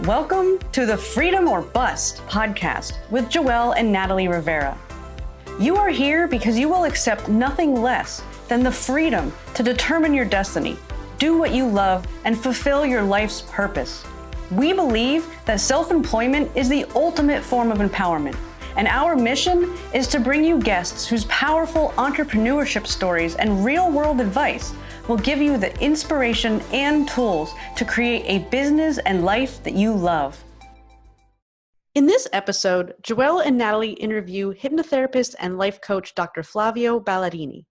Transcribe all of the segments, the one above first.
Welcome to the Freedom or Bust podcast with Joelle and Natalie Rivera. You are here because you will accept nothing less than the freedom to determine your destiny, do what you love, and fulfill your life's purpose. We believe that self-employment is the ultimate form of empowerment, and our mission is to bring you guests whose powerful entrepreneurship stories and real-world advice will give you the inspiration and tools to create a business and life that you love. In this episode, Joelle and Natalie interview hypnotherapist and life coach Dr. Flavio Ballerini.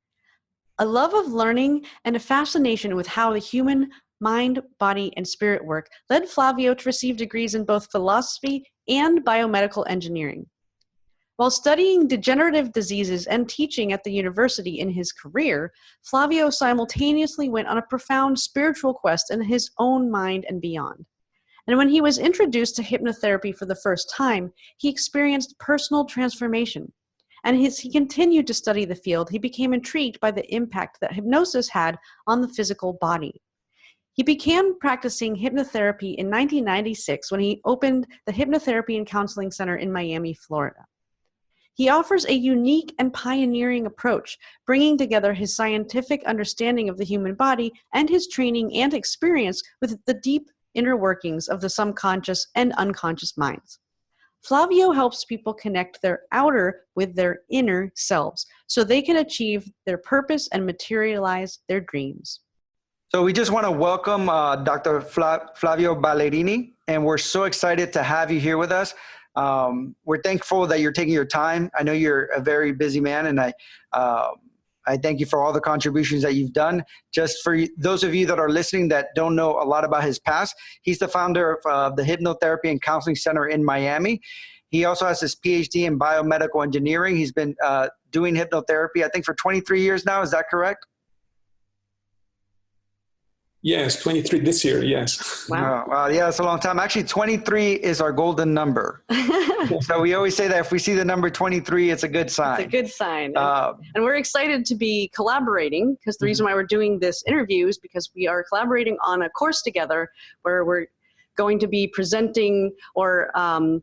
A love of learning and a fascination with how the human mind, body, and spirit work led Flavio to receive degrees in both philosophy and biomedical engineering. While studying degenerative diseases and teaching at the university in his career, Flavio simultaneously went on a profound spiritual quest in his own mind and beyond. And when he was introduced to hypnotherapy for the first time, he experienced personal transformation. And as he continued to study the field, he became intrigued by the impact that hypnosis had on the physical body. He began practicing hypnotherapy in 1996 when he opened the Hypnotherapy and Counseling Center in Miami, Florida. He offers a unique and pioneering approach, bringing together his scientific understanding of the human body and his training and experience with the deep inner workings of the subconscious and unconscious minds. Flavio helps people connect their outer with their inner selves so they can achieve their purpose and materialize their dreams. So we just want to welcome Dr. Flavio Ballerini, and we're so excited to have you here with us. We're thankful that you're taking your time. I know you're a very busy man, and I thank you for all the contributions that you've done. Just for those of you that are listening that don't know a lot about his past, he's the founder of the Hypnotherapy and Counseling Center in Miami. He also has his PhD in biomedical engineering. He's been doing hypnotherapy, I think, for 23 years now. Is that correct? Yes, 23 this year, yes. Wow. Yeah, it's a long time. Actually, 23 is our golden number. So we always say that if we see the number 23, it's a good sign. It's a good sign. And we're excited to be collaborating because the reason why we're doing this interview is because we are collaborating on a course together where we're going to be presenting, or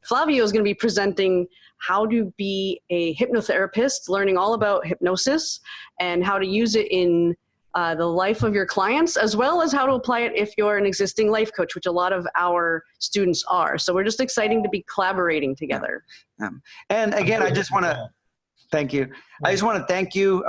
Flavio is going to be presenting how to be a hypnotherapist, learning all about hypnosis and how to use it in the life of your clients, as well as how to apply it if you're an existing life coach, which a lot of our students are. So we're just excited to be collaborating together. And again, I just want to thank you. I just want to thank you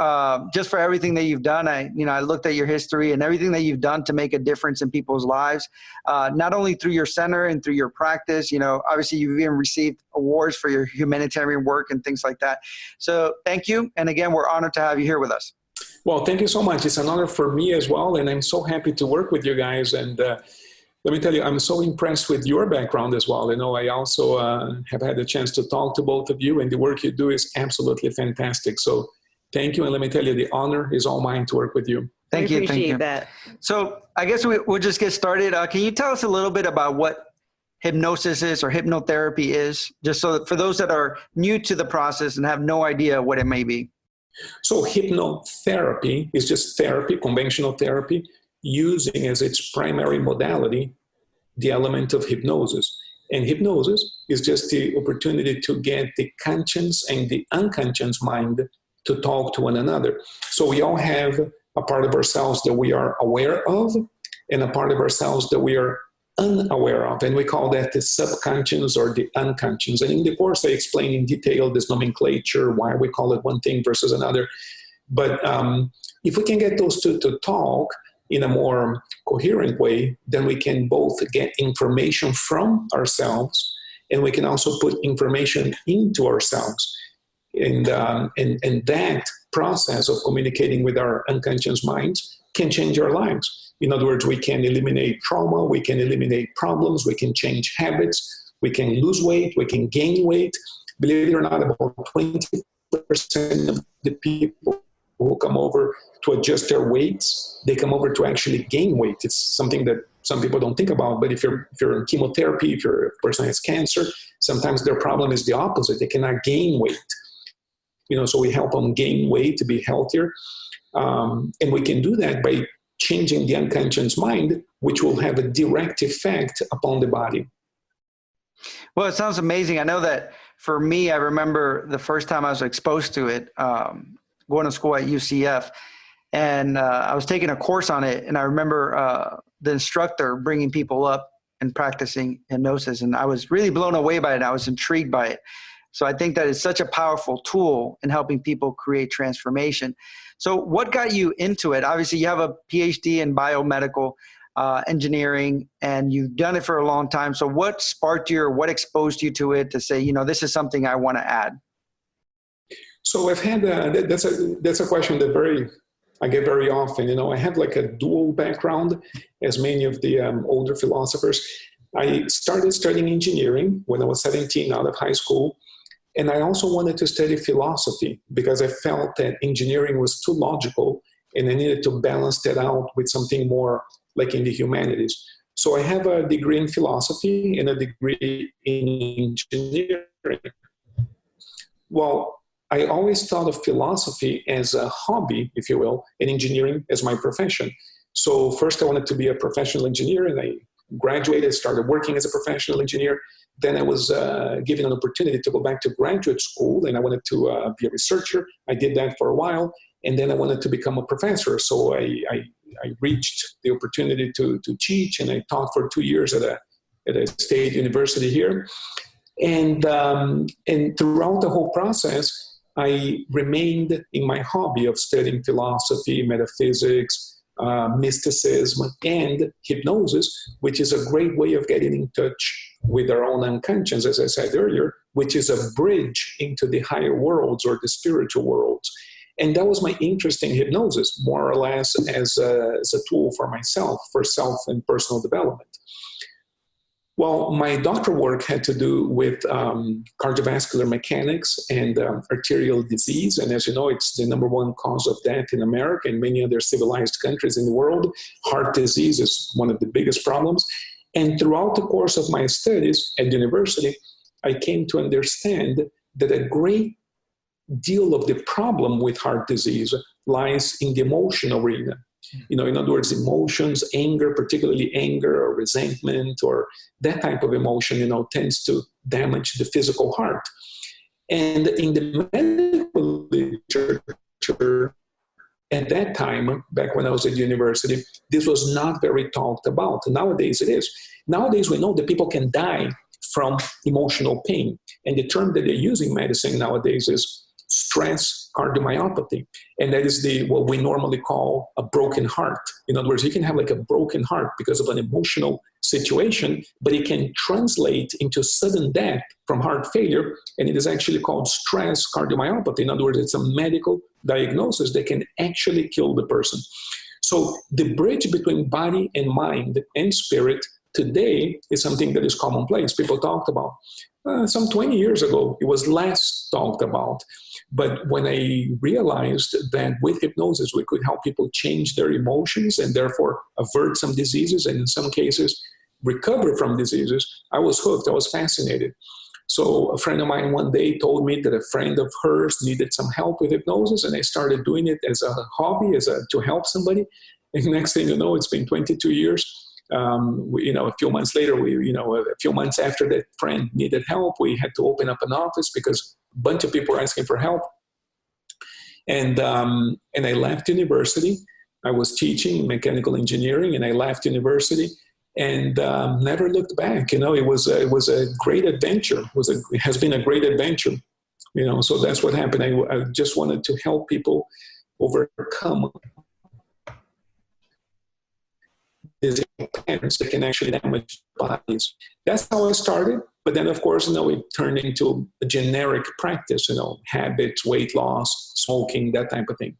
just for everything that you've done. I looked at your history and everything that you've done to make a difference in people's lives, not only through your center and through your practice. Obviously you've even received awards for your humanitarian work and things like that. So thank you. And again, we're honored to have you here with us. Well, thank you so much. It's an honor for me as well, and I'm so happy to work with you guys. And let me tell you, I'm so impressed with your background as well. I also have had a chance to talk to both of you, and the work you do is absolutely fantastic. So thank you, and let me tell you, the honor is all mine to work with you. Thank you. Appreciate that. So I guess we'll just get started. Can you tell us a little bit about what hypnosis is or hypnotherapy is, just so that for those that are new to the process and have no idea what it may be? So hypnotherapy is just therapy, conventional therapy, using as its primary modality the element of hypnosis. And hypnosis is just the opportunity to get the conscious and the unconscious mind to talk to one another. So we all have a part of ourselves that we are aware of and a part of ourselves that we are unaware of, and we call that the subconscious or the unconscious. And in the course I explain in detail this nomenclature, why we call it one thing versus another. But if we can get those two to talk in a more coherent way, then we can both get information from ourselves and we can also put information into ourselves. And that process of communicating with our unconscious minds can change our lives. In other words, we can eliminate trauma, we can eliminate problems, we can change habits, we can lose weight, we can gain weight. Believe it or not, about 20% of the people who come over to adjust their weights, they come over to actually gain weight. It's something that some people don't think about, but if you're in chemotherapy, if you're a person who has cancer, sometimes their problem is the opposite. They cannot gain weight. So we help them gain weight to be healthier. And we can do that by changing the unconscious mind, which will have a direct effect upon the body. Well, it sounds amazing. I know that for me, I remember the first time I was exposed to it, going to school at UCF, and I was taking a course on it. And I remember the instructor bringing people up and practicing hypnosis. And I was really blown away by it. I was intrigued by it. So I think that it's such a powerful tool in helping people create transformation. So what got you into it? Obviously, you have a PhD in biomedical engineering, and you've done it for a long time. So what sparked you, or what exposed you to it to say, you know, this is something I want to add? So I've had, that's a question that I get very often. You know, I have like a dual background, as many of the older philosophers. I started studying engineering when I was 17 out of high school. And I also wanted to study philosophy because I felt that engineering was too logical and I needed to balance that out with something more like in the humanities. So I have a degree in philosophy and a degree in engineering. Well, I always thought of philosophy as a hobby, if you will, and engineering as my profession. So first I wanted to be a professional engineer, and I graduated, started working as a professional engineer. Then I was given an opportunity to go back to graduate school, and I wanted to be a researcher. I did that for a while, and then I wanted to become a professor. So I reached the opportunity to teach, and I taught for 2 years at a state university here. And throughout the whole process, I remained in my hobby of studying philosophy, metaphysics, mysticism, and hypnosis, which is a great way of getting in touch with our own unconscious, as I said earlier, which is a bridge into the higher worlds or the spiritual worlds. And that was my interest in hypnosis, more or less as a tool for myself, for self and personal development. Well, my doctoral work had to do with cardiovascular mechanics and arterial disease. And as you know, it's the number one cause of death in America and many other civilized countries in the world. Heart disease is one of the biggest problems. And throughout the course of my studies at university, I came to understand that a great deal of the problem with heart disease lies in the emotional arena. You know, in other words, emotions, anger, particularly anger or resentment or that type of emotion, you know, tends to damage the physical heart. And in the medical literature at that time, back when I was at university, this was not very talked about. Nowadays it is. Nowadays we know that people can die from emotional pain. And the term that they use in medicine nowadays is stress cardiomyopathy. And that is what we normally call a broken heart. In other words, you can have like a broken heart because of an emotional situation, but it can translate into sudden death from heart failure. And it is actually called stress cardiomyopathy. In other words, it's a medical diagnosis that can actually kill the person. So the bridge between body and mind and spirit today is something that is commonplace. People talked about. Some 20 years ago, it was less talked about. But when I realized that with hypnosis, we could help people change their emotions and therefore avert some diseases and in some cases recover from diseases, I was hooked. I was fascinated. So a friend of mine one day told me that a friend of hers needed some help with hypnosis, and I started doing it as a hobby, to help somebody. And next thing you know, it's been 22 years. A few months later, a few months after that friend needed help, we had to open up an office because a bunch of people were asking for help. And I left university. I was teaching mechanical engineering, and I left university and never looked back. You know, it was a great adventure. It has been a great adventure. You know, so that's what happened. I just wanted to help people overcome patterns that can actually damage bodies. That's how I started. But then, of course, it turned into a generic practice, habits, weight loss, smoking, that type of thing.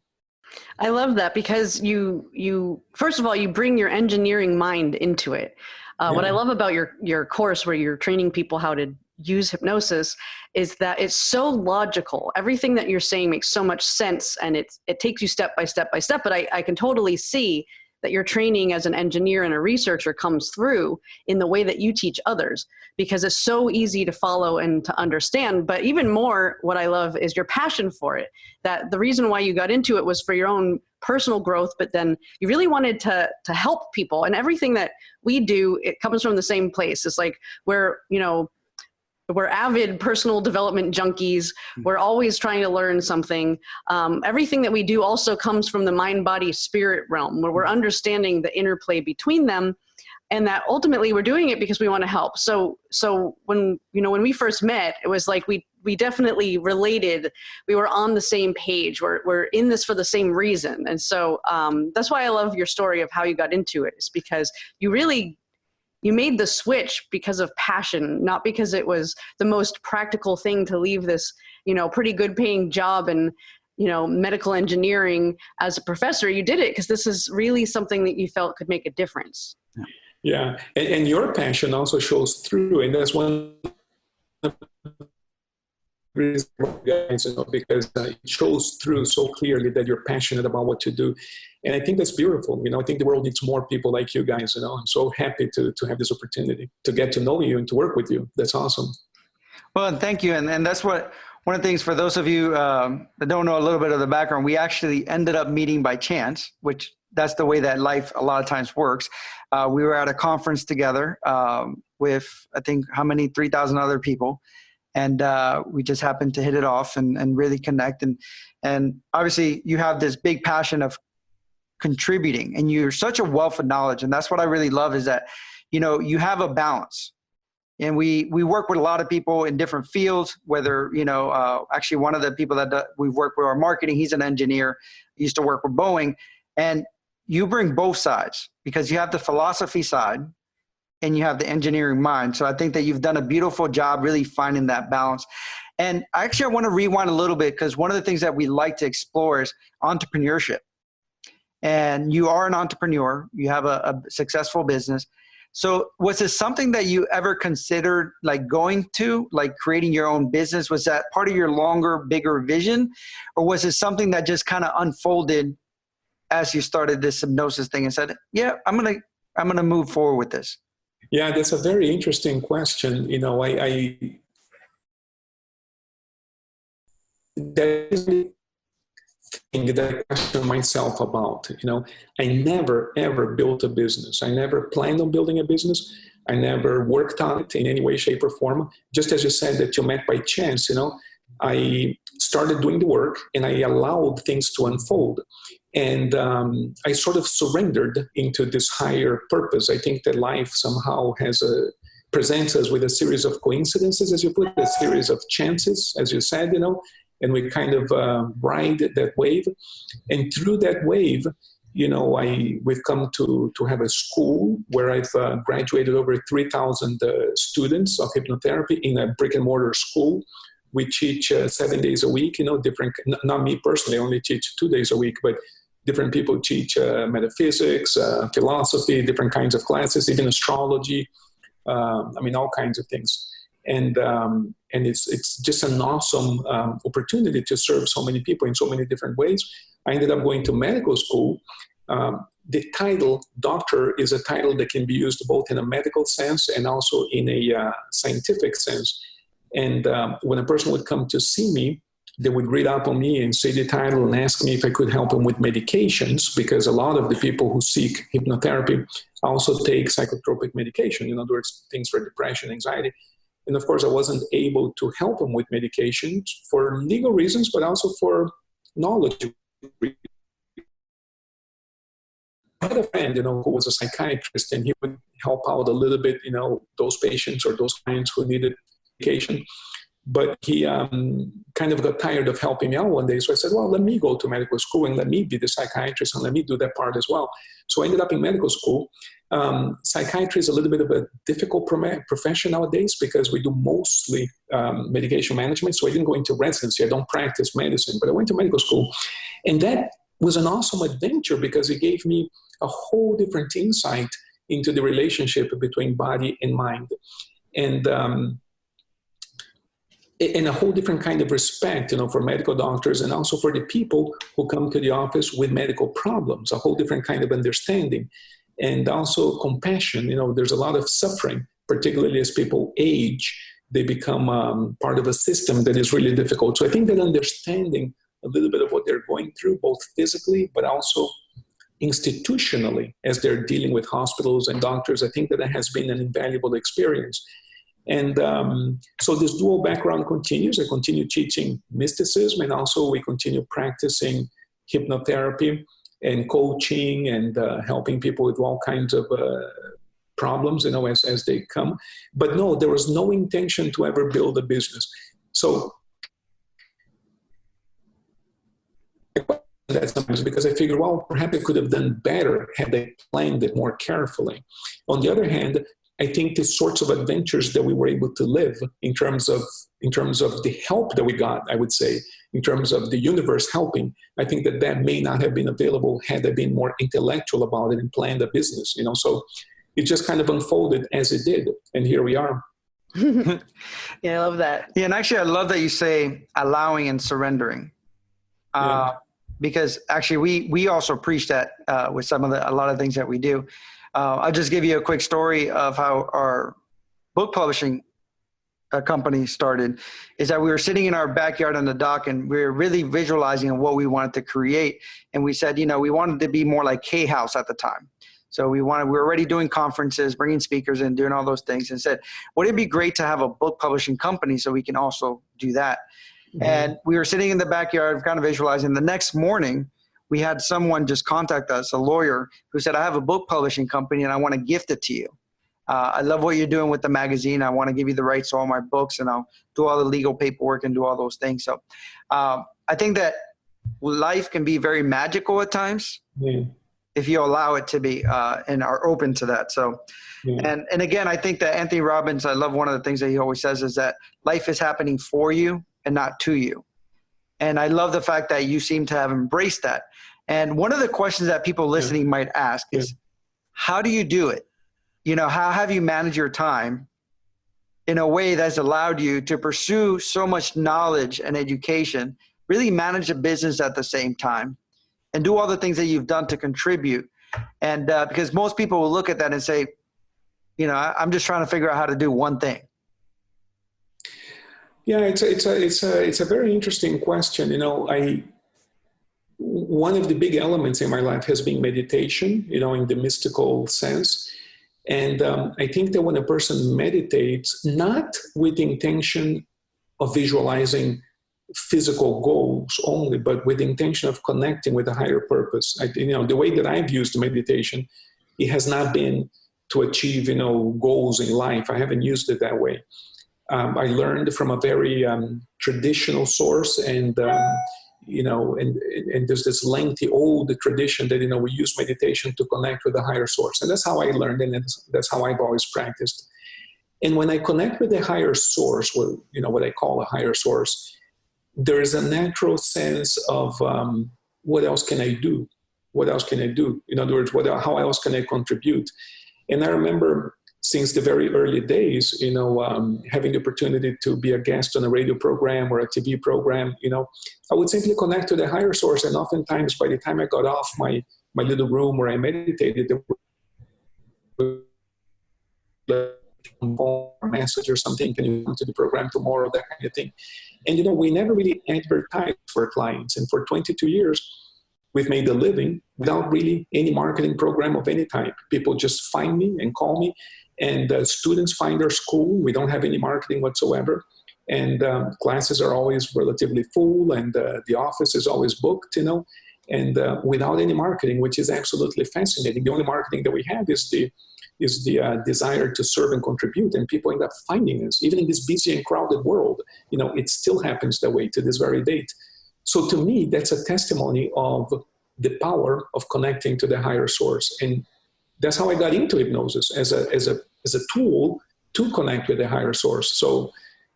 I love that because you first of all, you bring your engineering mind into it. What I love about your course where you're training people how to use hypnosis is that it's so logical. Everything that you're saying makes so much sense, and it takes you step by step by step. But I can totally see that your training as an engineer and a researcher comes through in the way that you teach others, because it's so easy to follow and to understand. But even more, what I love is your passion for it, that the reason why you got into it was for your own personal growth, but then you really wanted to help people. And everything that we do, it comes from the same place. It's like we're, we're avid personal development junkies. We're always trying to learn something. Everything that we do also comes from the mind, body, spirit realm, where we're understanding the interplay between them, and that ultimately we're doing it because we want to help. So when we first met, it was like we definitely related. We were on the same page. We're in this for the same reason. And so that's why I love your story of how you got into it. It's because you made the switch because of passion, not because it was the most practical thing to leave this, pretty good paying job and, medical engineering as a professor. You did it because this is really something that you felt could make a difference. Yeah. And your passion also shows through. And that's one of the reasons, guys, because it shows through so clearly that you're passionate about what you do. And I think that's beautiful. I think the world needs more people like you guys. I'm so happy to have this opportunity to get to know you and to work with you. That's awesome. Well, thank you. And that's one of the things for those of you that don't know a little bit of the background, we actually ended up meeting by chance, which that's the way that life a lot of times works. We were at a conference together with, I think, 3,000 other people. And we just happened to hit it off and really connect. And obviously you have this big passion of contributing, and you're such a wealth of knowledge. And that's what I really love, is that, you have a balance. And we work with a lot of people in different fields, whether, actually one of the people that we've worked with, our marketing, he's an engineer, used to work with Boeing. And you bring both sides because you have the philosophy side and you have the engineering mind. So I think that you've done a beautiful job really finding that balance. And actually, I want to rewind a little bit, because one of the things that we like to explore is entrepreneurship. And you are an entrepreneur. You have a successful business. So was it something that you ever considered creating your own business? Was that part of your longer, bigger vision? Or was it something that just kind of unfolded as you started this hypnosis thing and said, yeah, I'm going to move forward with this? Yeah, that's a very interesting question. There is a thing that I question myself about. I never, ever built a business. I never planned on building a business. I never worked on it in any way, shape, or form. Just as you said that you met by chance, I started doing the work and I allowed things to unfold. And I sort of surrendered into this higher purpose. I think that life somehow presents us with a series of coincidences, as you put it, a series of chances, as you said, and we kind of ride that wave. And through that wave, we've come to have a school where I've graduated over 3,000 students of hypnotherapy in a brick and mortar school. We teach 7 days a week, different, not me personally, I only teach 2 days a week, but different people teach metaphysics, philosophy, different kinds of classes, even astrology, all kinds of things. And it's just an awesome opportunity to serve so many people in so many different ways. I ended up going to medical school. The title doctor is a title that can be used both in a medical sense and also in a scientific sense. And when a person would come to see me, they would read up on me and say the title and ask me if I could help them with medications, because a lot of the people who seek hypnotherapy also take psychotropic medication, in other words, things for depression, anxiety. And of course, I wasn't able to help them with medications for legal reasons, but also for knowledge reasons. I had a friend, who was a psychiatrist, and he would help out a little bit, those patients or those clients who needed medication. But he kind of got tired of helping me out one day. So I said, well, let me go to medical school and let me be the psychiatrist and let me do that part as well. So I ended up in medical school. Psychiatry is a little bit of a difficult profession nowadays because we do mostly medication management. So I didn't go into residency. I don't practice medicine, but I went to medical school. And that was an awesome adventure because it gave me a whole different insight into the relationship between body and mind. And a whole different kind of respect, for medical doctors and also for the people who come to the office with medical problems, a whole different kind of understanding and also compassion. There's a lot of suffering, particularly as people age, they become part of a system that is really difficult. So I think that understanding a little bit of what they're going through, both physically, but also institutionally, as they're dealing with hospitals and doctors, I think that has been an invaluable experience. And so this dual background continues. I continue teaching mysticism, and also we continue practicing hypnotherapy and coaching and helping people with all kinds of problems, as they come. But no, there was no intention to ever build a business. So that's sometimes because I figured, well, perhaps I could have done better had I planned it more carefully. On the other hand, I think the sorts of adventures that we were able to live in terms of the help that we got, I would say, in terms of the universe helping, I think that may not have been available had I been more intellectual about it and planned a business, So it just kind of unfolded as it did. And here we are. Yeah, I love that. Yeah, and actually, I love that you say allowing and surrendering. Because actually, we also preach that with a lot of things that we do. I'll just give you a quick story of how our book publishing company started. Is that we were sitting in our backyard on the dock, and we were really visualizing what we wanted to create. And we said, we wanted to be more like K House at the time. So we were already doing conferences, bringing speakers in, doing all those things, and said, would it be great to have a book publishing company so we can also do that? Mm-hmm. And we were sitting in the backyard, kind of visualizing. The next morning, we had someone just contact us, a lawyer, who said, I have a book publishing company and I want to gift it to you. I love what you're doing with the magazine. I want to give you the rights to all my books, and I'll do all the legal paperwork and do all those things. So I think that life can be very magical at times if you allow it to be and are open to that. So, and again, I think that Anthony Robbins, I love one of the things that he always says is that life is happening for you and not to you. And I love the fact that you seem to have embraced that. And one of the questions that people listening might ask is, how do you do it? How have you managed your time in a way that's allowed you to pursue so much knowledge and education, really manage a business at the same time, and do all the things that you've done to contribute? And because most people will look at that and say, I'm just trying to figure out how to do one thing. Yeah, it's a very interesting question. One of the big elements in my life has been meditation, in the mystical sense. And I think that when a person meditates, not with the intention of visualizing physical goals only, but with the intention of connecting with a higher purpose. The way that I've used meditation, it has not been to achieve, goals in life. I haven't used it that way. I learned from a very traditional source, and there's this lengthy old tradition that we use meditation to connect with a higher source, and that's how I learned, and that's how I've always practiced. And when I connect with a higher source, what I call a higher source, there is a natural sense of what else can I do? What else can I do? In other words, how else can I contribute? And I remember, since the very early days, having the opportunity to be a guest on a radio program or a TV program, I would simply connect to the higher source. And oftentimes, by the time I got off my little room where I meditated, there was a message or something, can you come to the program tomorrow, that kind of thing. And, we never really advertised for clients. And for 22 years, we've made a living without really any marketing program of any type. People just find me and call me. And students find our school. We don't have any marketing whatsoever. And classes are always relatively full, and the office is always booked, and without any marketing, which is absolutely fascinating. The only marketing that we have is the desire to serve and contribute, and people end up finding us. Even in this busy and crowded world, it still happens that way to this very date. So to me, that's a testimony of the power of connecting to the higher source. And that's how I got into hypnosis, as a tool to connect with the higher source. So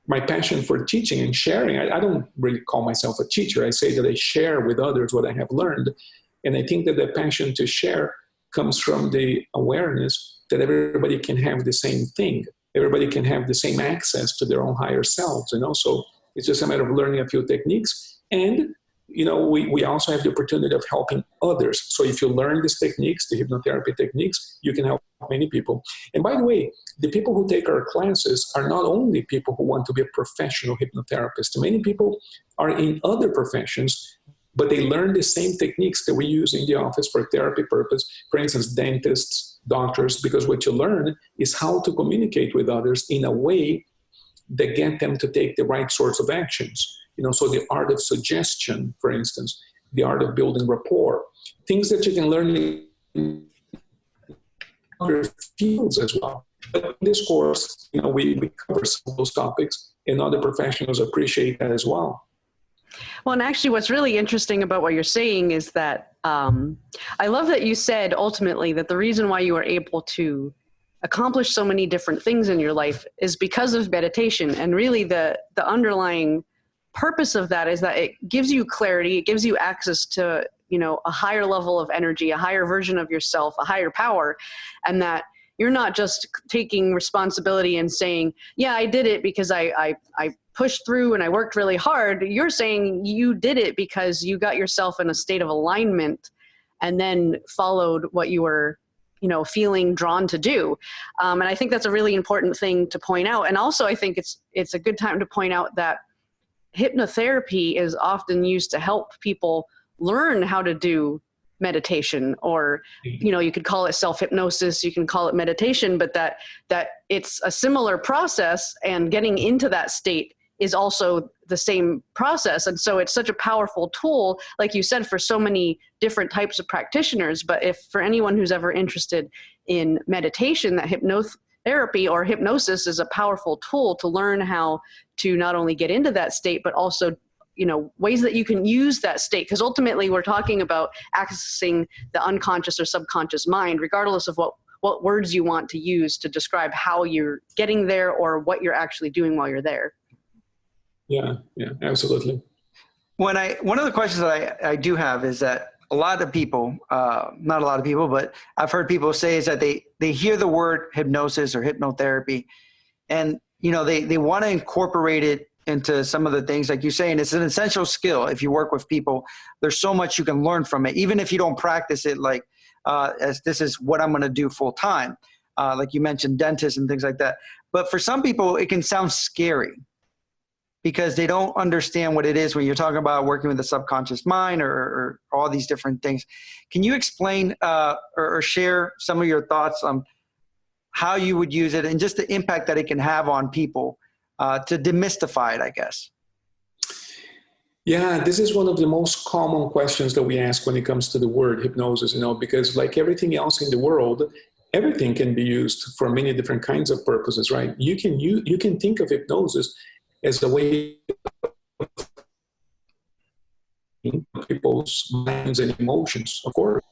my passion for teaching and sharing, I don't really call myself a teacher. I say that I share with others what I have learned. And I think that the passion to share comes from the awareness that everybody can have the same thing. Everybody can have the same access to their own higher selves. So it's just a matter of learning a few techniques. And we also have the opportunity of helping others. So if you learn these techniques, the hypnotherapy techniques, you can help many people. And by the way, the people who take our classes are not only people who want to be a professional hypnotherapist. Many people are in other professions, but they learn the same techniques that we use in the office for therapy purpose. For instance, dentists, doctors, because what you learn is how to communicate with others in a way that get them to take the right sorts of actions. So the art of suggestion, for instance, the art of building rapport, things that you can learn in other fields as well. But in this course, we cover some of those topics, and other professionals appreciate that as well. Well, and actually what's really interesting about what you're saying is that I love that you said ultimately that the reason why you are able to accomplish so many different things in your life is because of meditation. And really the underlying purpose of that is that it gives you clarity, it gives you access to, a higher level of energy, a higher version of yourself, a higher power, and that you're not just taking responsibility and saying, yeah, I did it because I pushed through and I worked really hard. You're saying you did it because you got yourself in a state of alignment and then followed what you were, feeling drawn to do. And I think that's a really important thing to point out. And also I think it's a good time to point out that hypnotherapy is often used to help people learn how to do meditation, or you could call it self-hypnosis, you can call it meditation, but that it's a similar process, and getting into that state is also the same process. And so it's such a powerful tool, like you said, for so many different types of practitioners. But if for anyone who's ever interested in meditation, that hypnotherapy or hypnosis is a powerful tool to learn how to not only get into that state, but also ways that you can use that state. Because ultimately we're talking about accessing the unconscious or subconscious mind, regardless of what words you want to use to describe how you're getting there or what you're actually doing while you're there. Yeah, absolutely. One of the questions that I do have is that a lot of people, not a lot of people, but I've heard people say is that they hear the word hypnosis or hypnotherapy, and they want to incorporate it into some of the things like you're saying. It's an essential skill. If you work with people, there's so much you can learn from it, even if you don't practice it like as this is what I'm going to do full time, like you mentioned dentists and things like that. But for some people it can sound scary because they don't understand what it is when you're talking about working with the subconscious mind or all these different things. Can you explain or share some of your thoughts on how you would use it and just the impact that it can have on people to demystify it, I guess? Yeah, this is one of the most common questions that we ask when it comes to the word hypnosis, because like everything else in the world, everything can be used for many different kinds of purposes, right? You can think of hypnosis as a way of people's minds and emotions, of course.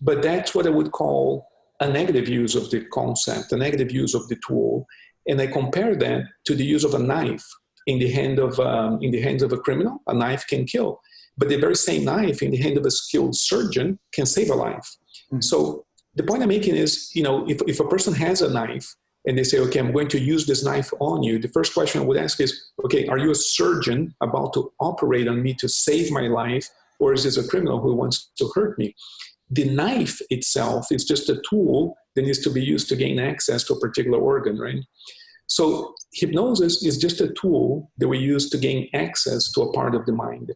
But that's what I would call a negative use of the concept, a negative use of the tool. And I compare that to the use of a knife in the hands of a criminal. A knife can kill, but the very same knife in the hand of a skilled surgeon can save a life. Mm-hmm. So the point I'm making is, if a person has a knife and they say, okay, I'm going to use this knife on you, the first question I would ask is, okay, are you a surgeon about to operate on me to save my life, or is this a criminal who wants to hurt me? The knife itself is just a tool that needs to be used to gain access to a particular organ, right? So hypnosis is just a tool that we use to gain access to a part of the mind.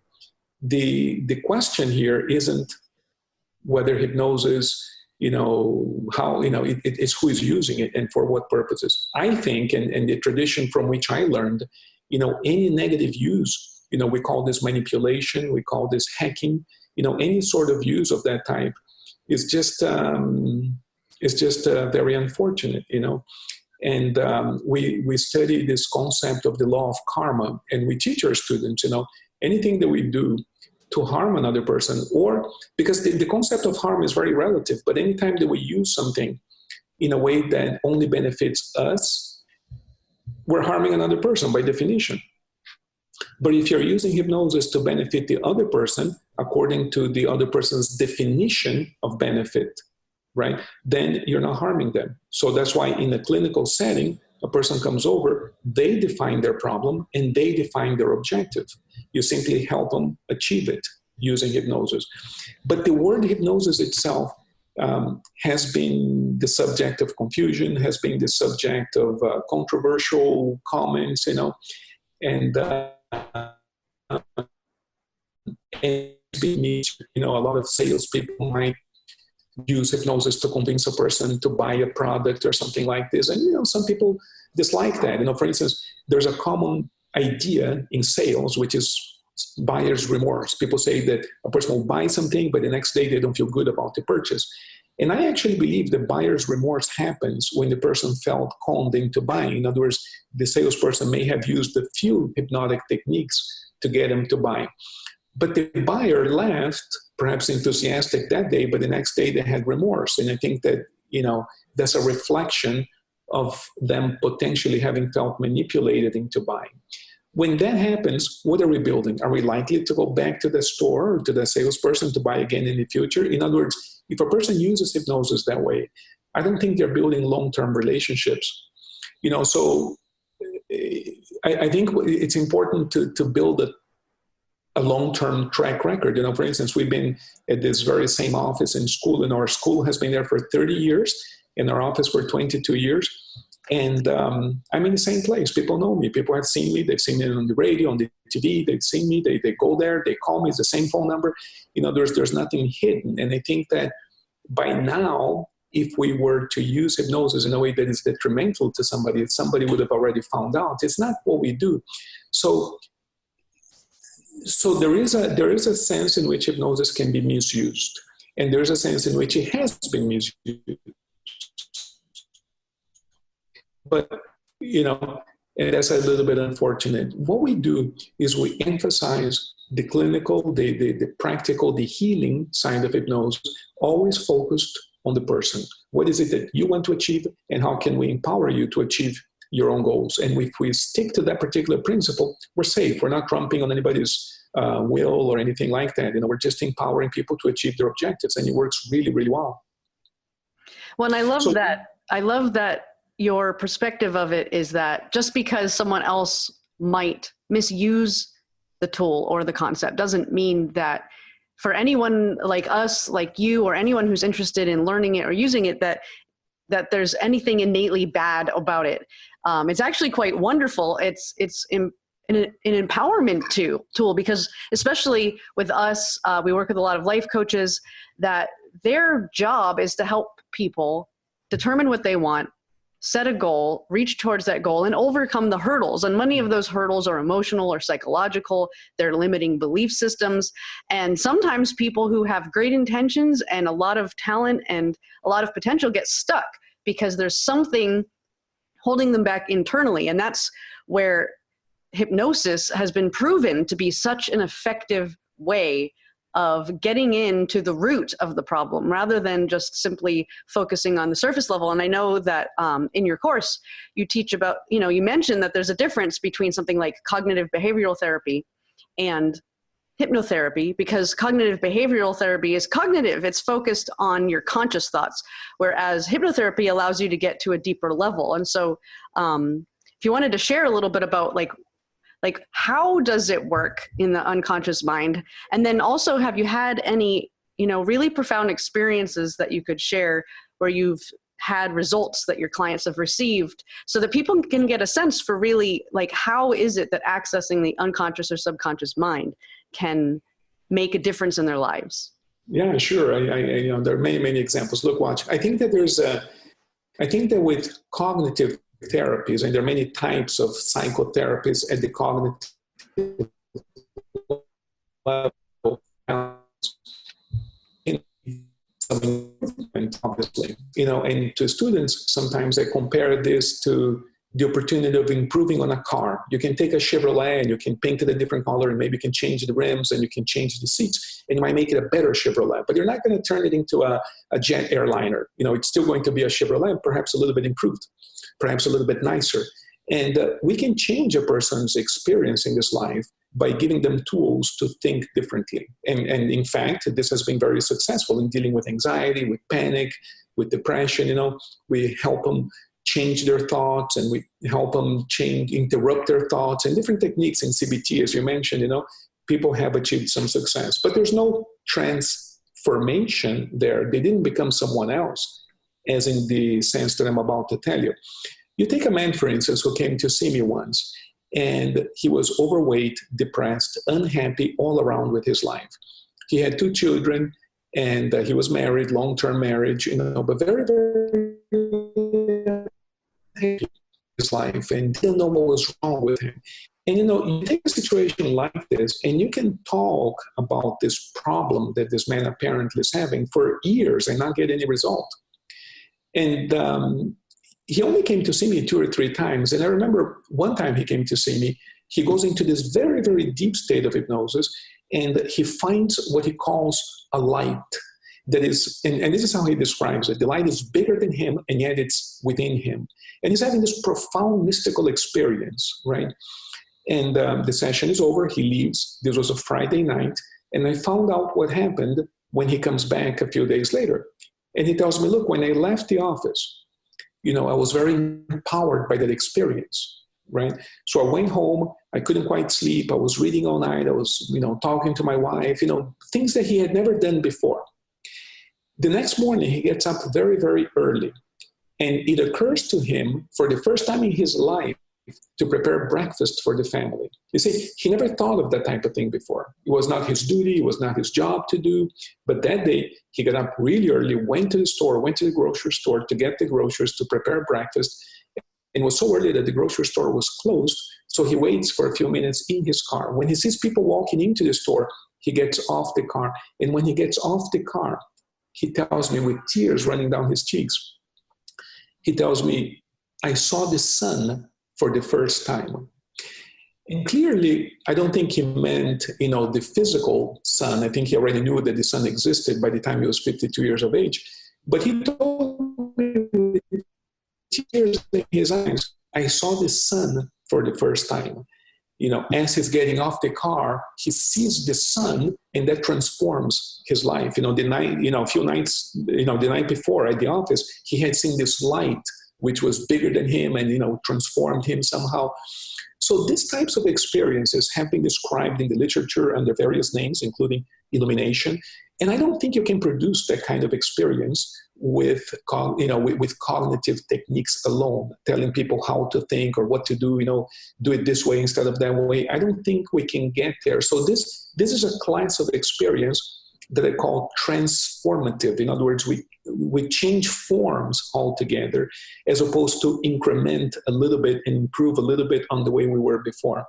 The question here isn't whether hypnosis, it's who is using it and for what purposes. I think, and the tradition from which I learned, any negative use, we call this manipulation, we call this hacking, any sort of use of that type is just very unfortunate, And we study this concept of the law of karma, and we teach our students, anything that we do to harm another person, or because the concept of harm is very relative, but anytime that we use something in a way that only benefits us, we're harming another person by definition. But if you're using hypnosis to benefit the other person, according to the other person's definition of benefit, right, then you're not harming them. So that's why in a clinical setting, a person comes over, they define their problem and they define their objective. You simply help them achieve it using hypnosis. But the word hypnosis itself has been the subject of confusion, has been the subject of controversial comments, and it's been, a lot of salespeople might use hypnosis to convince a person to buy a product or something like this. And, some people dislike that. For instance, there's a common idea in sales, which is buyer's remorse. People say that a person will buy something, but the next day they don't feel good about the purchase. And I actually believe that buyer's remorse happens when the person felt conned into buying. In other words, the salesperson may have used a few hypnotic techniques to get them to buy. But the buyer left, perhaps enthusiastic that day, but the next day they had remorse. And I think that, that's a reflection of them potentially having felt manipulated into buying. When that happens, what are we building? Are we likely to go back to the store or to the salesperson to buy again in the future? In other words, if a person uses hypnosis that way, I don't think they're building long-term relationships. So I think it's important to build a long-term track record. For instance, we've been at this very same office in school, and our school has been there for 30 years, and our office for 22 years. And I'm in the same place. People know me. People have seen me. They've seen me on the radio, on the TV. They've seen me. They go there. They call me. It's the same phone number. There's nothing hidden. And I think that by now, if we were to use hypnosis in a way that is detrimental to somebody would have already found out. It's not what we do. So there is a sense in which hypnosis can be misused, and there's a sense in which it has been misused. But, and that's a little bit unfortunate. What we do is we emphasize the clinical, the practical, the healing side of hypnosis, always focused on the person. What is it that you want to achieve, and how can we empower you to achieve your own goals? And if we stick to that particular principle, we're safe. We're not trumping on anybody's will or anything like that. We're just empowering people to achieve their objectives, and it works really, really well. Well, and I love that your perspective of it is that just because someone else might misuse the tool or the concept doesn't mean that for anyone like us, like you, or anyone who's interested in learning it or using it, that there's anything innately bad about it. It's actually quite wonderful. It's an empowerment tool, because especially with us, we work with a lot of life coaches that their job is to help people determine what they want, set a goal, reach towards that goal, and overcome the hurdles. And many of those hurdles are emotional or psychological. They're limiting belief systems. And sometimes people who have great intentions and a lot of talent and a lot of potential get stuck because there's something holding them back internally. And that's where hypnosis has been proven to be such an effective way of getting into the root of the problem rather than just simply focusing on the surface level. And I know that in your course, you teach about, you mentioned that there's a difference between something like cognitive behavioral therapy and hypnotherapy, because cognitive behavioral therapy is cognitive. It's focused on your conscious thoughts, whereas hypnotherapy allows you to get to a deeper level. And so if you wanted to share a little bit about like how does it work in the unconscious mind? And then also, have you had any, really profound experiences that you could share where you've had results that your clients have received, so that people can get a sense for really how is it that accessing the unconscious or subconscious mind can make a difference in their lives? Yeah, sure. I there are many examples. Look, watch. I think that with cognitive therapies, and there are many types of psychotherapies at the cognitive level, obviously, and to students, sometimes I compare this to the opportunity of improving on a car. You can take a Chevrolet and you can paint it a different color, and maybe you can change the rims and you can change the seats, and you might make it a better Chevrolet, but you're not going to turn it into a jet airliner. It's still going to be a Chevrolet, perhaps a little bit improved, perhaps a little bit nicer. And we can change a person's experience in this life by giving them tools to think differently. And in fact, this has been very successful in dealing with anxiety, with panic, with depression. We help them change their thoughts, and we help them interrupt their thoughts, and different techniques in CBT, as you mentioned. People have achieved some success, but there's no transformation there. They didn't become someone else, as in the sense that I'm about to tell you. You take a man, for instance, who came to see me once, and he was overweight, depressed, unhappy all around with his life. He had 2 children, And he was married, long-term marriage, but very, very happy his life and didn't know what was wrong with him. And you take a situation like this and you can talk about this problem that this man apparently is having for years and not get any result. And he only came to see me 2 or 3 times. And I remember one time he came to see me, he goes into this very, very deep state of hypnosis, and he finds what he calls a light that is, and this is how he describes it. The light is bigger than him, and yet it's within him. And he's having this profound mystical experience, right? And the session is over, he leaves. This was a Friday night, and I found out what happened when he comes back a few days later. And he tells me, look, when I left the office, I was very empowered by that experience, right? So I went home, I couldn't quite sleep, I was reading all night, I was, talking to my wife, things that he had never done before. The next morning, he gets up very, very early, and it occurs to him for the first time in his life to prepare breakfast for the family. You see, he never thought of that type of thing before. It was not his duty, it was not his job to do, but that day, he got up really early, went to the grocery store to get the groceries to prepare breakfast, and it was so early that the grocery store was closed, so he waits for a few minutes in his car. When he sees people walking into the store, he gets off the car, and when he gets off the car, he tells me with tears running down his cheeks, he tells me, I saw the sun for the first time. And clearly, I don't think he meant, the physical sun. I think he already knew that the sun existed by the time he was 52 years of age. But he told me with tears in his eyes, I saw the sun for the first time. As he's getting off the car, he sees the sun, and that transforms his life. The night, a few nights, the night before at the office, he had seen this light, which was bigger than him and, transformed him somehow. So these types of experiences have been described in the literature under various names, including illumination. And I don't think you can produce that kind of experience with cognitive techniques alone, telling people how to think or what to do, do it this way instead of that way. I don't think we can get there. So this is a class of experience that I call transformative. In other words, we change forms altogether as opposed to increment a little bit and improve a little bit on the way we were before.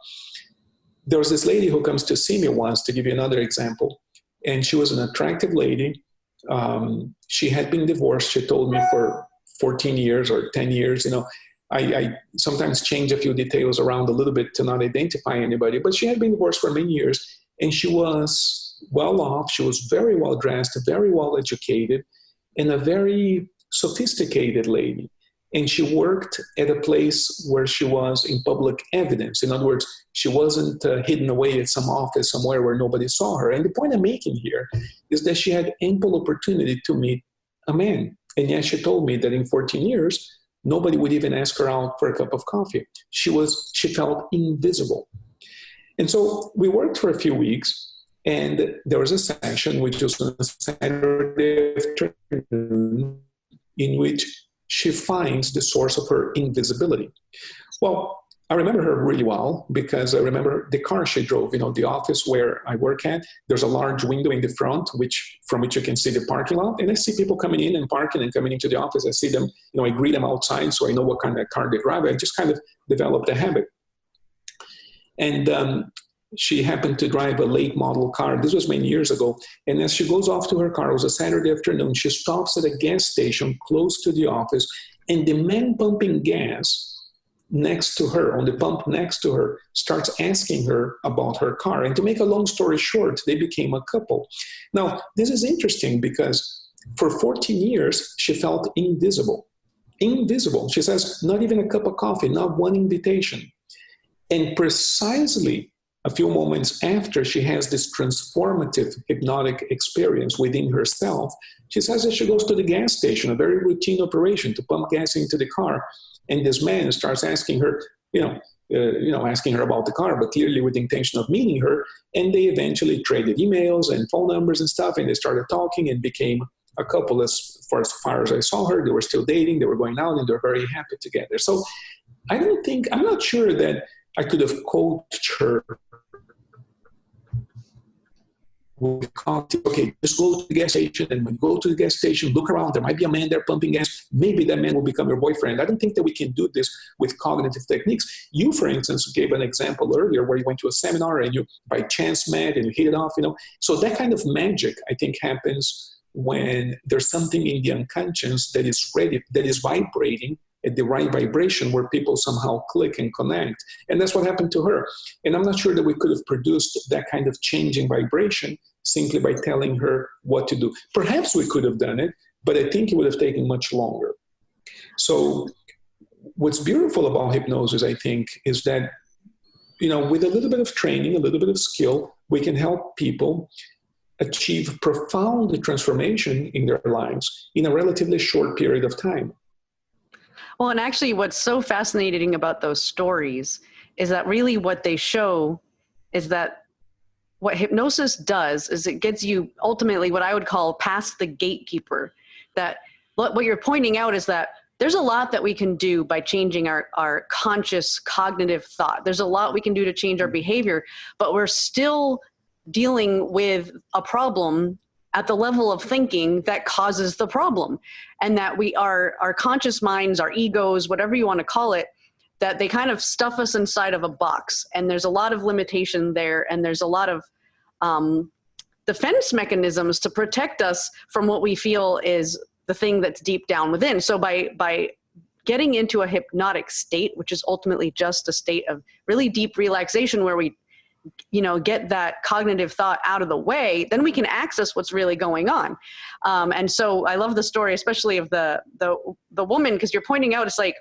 There was this lady who comes to see me once, to give you another example, and she was an attractive lady. She had been divorced, she told me, for 14 years or 10 years. I sometimes change a few details around a little bit to not identify anybody, but she had been divorced for many years, and she was well off, she was very well dressed, very well educated, and a very sophisticated lady. And she worked at a place where she was in public evidence. In other words, she wasn't hidden away at some office somewhere where nobody saw her. And the point I'm making here is that she had ample opportunity to meet a man. And yet she told me that in 14 years, nobody would even ask her out for a cup of coffee. She felt invisible. And so we worked for a few weeks, and there was a session, which was on a Saturday afternoon, in which she finds the source of her invisibility. Well, I remember her really well because I remember the car she drove. The office where I work at, there's a large window in the front from which you can see the parking lot. And I see people coming in and parking and coming into the office. I see them, I greet them outside so I know what kind of car they drive. I just kind of developed a habit. And she happened to drive a late model car. This was many years ago. And as she goes off to her car, it was a Saturday afternoon, she stops at a gas station close to the office, and the man pumping gas next to her, on the pump next to her, starts asking her about her car. And to make a long story short, they became a couple. Now, this is interesting because for 14 years, she felt invisible. Invisible. She says, not even a cup of coffee, not one invitation. And precisely a few moments after she has this transformative hypnotic experience within herself, she says that she goes to the gas station, a very routine operation to pump gas into the car. And this man starts asking her, asking her about the car, but clearly with the intention of meeting her. And they eventually traded emails and phone numbers and stuff. And they started talking and became a couple. As far as I saw her, they were still dating, they were going out, and they're very happy together. So I'm not sure that I could have coached her Okay, just go to the gas station, and when you go to the gas station, look around. There might be a man there pumping gas. Maybe that man will become your boyfriend. I don't think that we can do this with cognitive techniques. You, for instance, gave an example earlier where you went to a seminar and you by chance met and you hit it off, So that kind of magic, I think, happens when there's something in the unconscious that is ready, that is vibrating at the right vibration where people somehow click and connect. And that's what happened to her. And I'm not sure that we could have produced that kind of changing vibration simply by telling her what to do. Perhaps we could have done it, but I think it would have taken much longer. So what's beautiful about hypnosis, I think, is that, with a little bit of training, a little bit of skill, we can help people achieve profound transformation in their lives in a relatively short period of time. Well, and actually what's so fascinating about those stories is that really what they show is that what hypnosis does is it gets you ultimately what I would call past the gatekeeper. That what you're pointing out is that there's a lot that we can do by changing our conscious cognitive thought. There's a lot we can do to change our behavior, but we're still dealing with a problem at the level of thinking that causes the problem. And that our conscious minds, our egos, whatever you want to call it, that they kind of stuff us inside of a box. And there's a lot of limitation there. And there's a lot of defense mechanisms to protect us from what we feel is the thing that's deep down within. So by getting into a hypnotic state, which is ultimately just a state of really deep relaxation where we get that cognitive thought out of the way, then we can access what's really going on. And so I love the story, especially of the woman, because you're pointing out, it's like,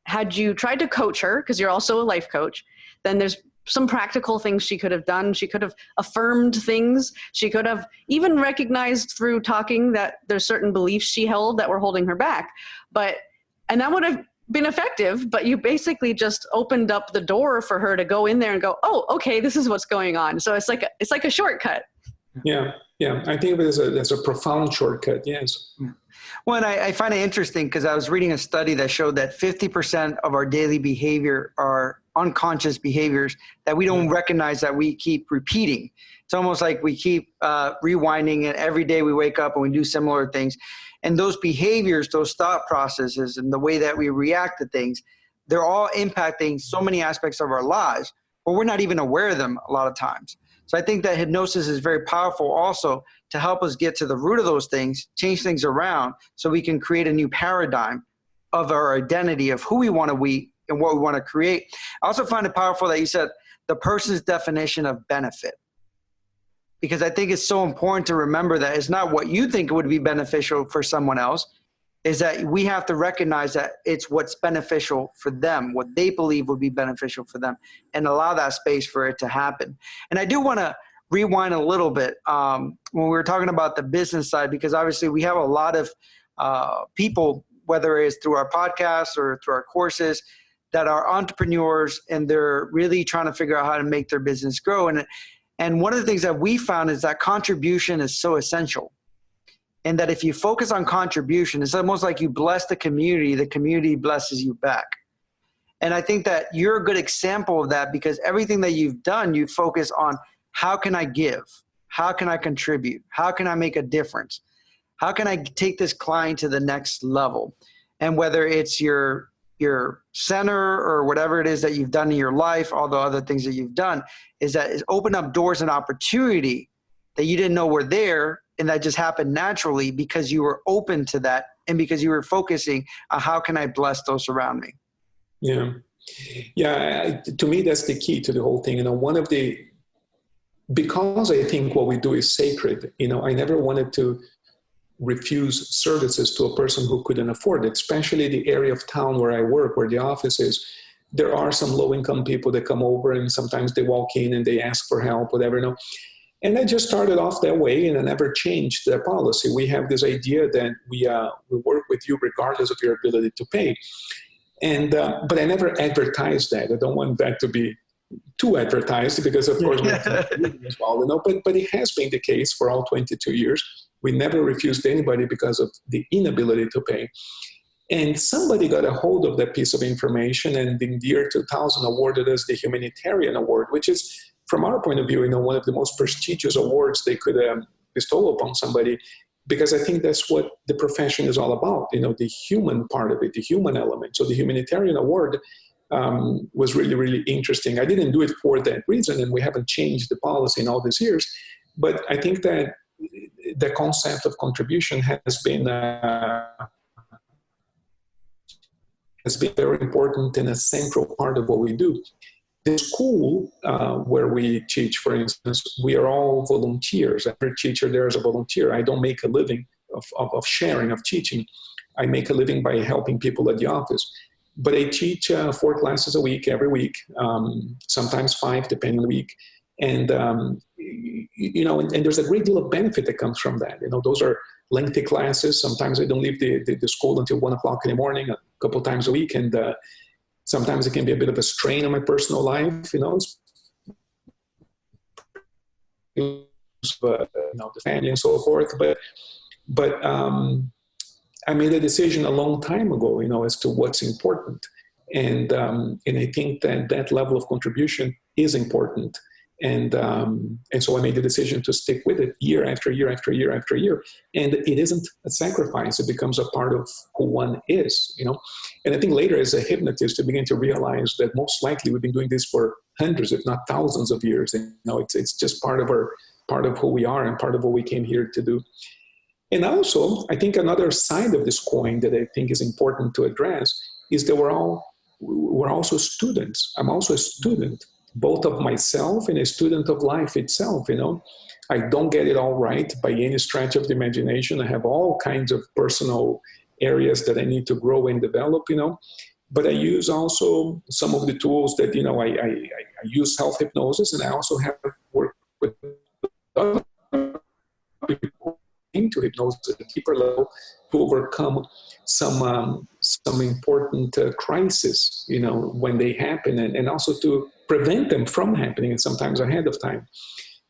had you tried to coach her, because you're also a life coach, then there's some practical things she could have done. She could have affirmed things. She could have even recognized through talking that there's certain beliefs she held that were holding her back. And that would have been effective, but you basically just opened up the door for her to go in there and go, oh, okay, this is what's going on. So it's like a shortcut. Yeah. I think there's a profound shortcut. Yes. Well, and I find it interesting because I was reading a study that showed that 50% of our daily behavior are unconscious behaviors that we don't recognize that we keep repeating. It's almost like we keep rewinding it every day. We wake up and we do similar things. And those behaviors, those thought processes, and the way that we react to things, they're all impacting so many aspects of our lives, but we're not even aware of them a lot of times. So I think that hypnosis is very powerful also to help us get to the root of those things, change things around so we can create a new paradigm of our identity of who we want to be and what we want to create. I also find it powerful that you said the person's definition of benefit, because I think it's so important to remember that it's not what you think would be beneficial for someone else, is that we have to recognize that it's what's beneficial for them, what they believe would be beneficial for them, and allow that space for it to happen. And I do want to rewind a little bit when we were talking about the business side, because obviously we have a lot of people, whether it's through our podcasts or through our courses, that are entrepreneurs and they're really trying to figure out how to make their business grow. And one of the things that we found is that contribution is so essential. And that if you focus on contribution, it's almost like you bless the community blesses you back. And I think that you're a good example of that, because everything that you've done, you focus on how can I give? How can I contribute? How can I make a difference? How can I take this client to the next level? And whether it's your center or whatever it is that you've done in your life, all the other things that you've done, is open up doors and opportunity that you didn't know were there, and that just happened naturally because you were open to that and because you were focusing on how can I bless those around me. Yeah. To me, that's the key to the whole thing. Because I think what we do is sacred, I never wanted to refuse services to a person who couldn't afford it, especially the area of town where I work, where the office is. There are some low-income people that come over, and sometimes they walk in and they ask for help, whatever, And I just started off that way, and I never changed the policy. We have this idea that we work with you regardless of your ability to pay. And but I never advertised that. I don't want that to be too advertised, because of course as well, but it has been the case for all 22 years. We never refused anybody because of the inability to pay. And somebody got a hold of that piece of information, and in the year 2000 awarded us the Humanitarian Award, which is from our point of view, one of the most prestigious awards they could bestow upon somebody, because I think that's what the profession is all about, the human part of it, the human element. So the humanitarian award was really, really interesting. I didn't do it for that reason, and we haven't changed the policy in all these years. But I think that the concept of contribution has been very important and a central part of what we do. The school where we teach, for instance, we are all volunteers. Every teacher there is a volunteer. I don't make a living of sharing, of teaching. I make a living by helping people at the office. But I teach 4 classes a week, every week, sometimes 5, depending on the week. And, and there's a great deal of benefit that comes from that. Those are lengthy classes. Sometimes I don't leave the school until 1 o'clock in the morning, a couple times a week. And sometimes it can be a bit of a strain on my personal life, the family and so forth. But I made a decision a long time ago, as to what's important. And I think that level of contribution is important. And so I made the decision to stick with it year after year after year after year. And it isn't a sacrifice. It becomes a part of who one is, And I think later as a hypnotist, you begin to realize that most likely we've been doing this for hundreds, if not thousands of years. And it's just part of who we are and part of what we came here to do. And also, I think another side of this coin that I think is important to address is that we're also students. I'm also a student, both of myself and a student of life itself, I don't get it all right by any stretch of the imagination. I have all kinds of personal areas that I need to grow and develop, But I use also some of the tools that, I use self-hypnosis, and I also have worked with other people into hypnosis at a deeper level to overcome some important crises, when they happen, and also to prevent them from happening, and sometimes ahead of time.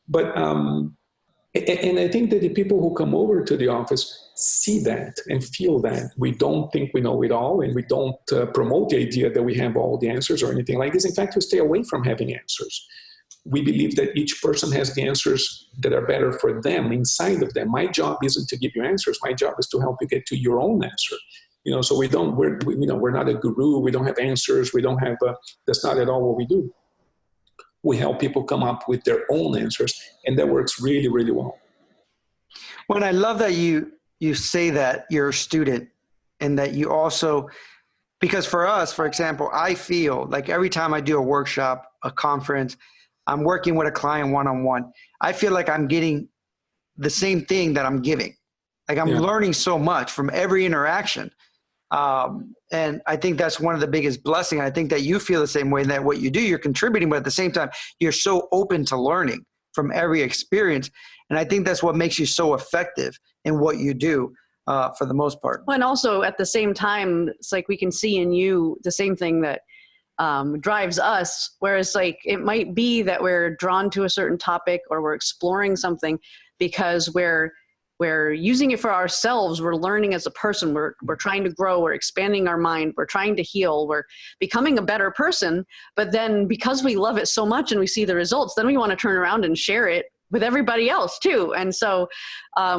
But and I think that the people who come over to the office see that and feel that. We don't think we know it all, and we don't promote the idea that we have all the answers or anything like this. In fact, we stay away from having answers. We believe that each person has the answers that are better for them, inside of them. My job isn't to give you answers. My job is to help you get to your own answer. So we're not a guru. We don't have answers. We don't have, that's not at all what we do. We help people come up with their own answers, and that works really, really well. Well, and I love that you say that you're a student, and that you also, because for us, for example, I feel like every time I do a workshop, a conference, I'm working with a client one-on-one, I feel like I'm getting the same thing that I'm giving. Like I'm learning so much from every interaction. And I think that's one of the biggest blessings. I think that you feel the same way, that what you do, you're contributing, but at the same time, you're so open to learning from every experience. And I think that's what makes you so effective in what you do, for the most part. And also at the same time, it's like we can see in you the same thing that drives us, whereas like it might be that we're drawn to a certain topic or we're exploring something because we're using it for ourselves. We're learning as a person. We're trying to grow. We're expanding our mind. We're trying to heal. We're becoming a better person. But then because we love it so much and we see the results, then we want to turn around and share it with everybody else too. And so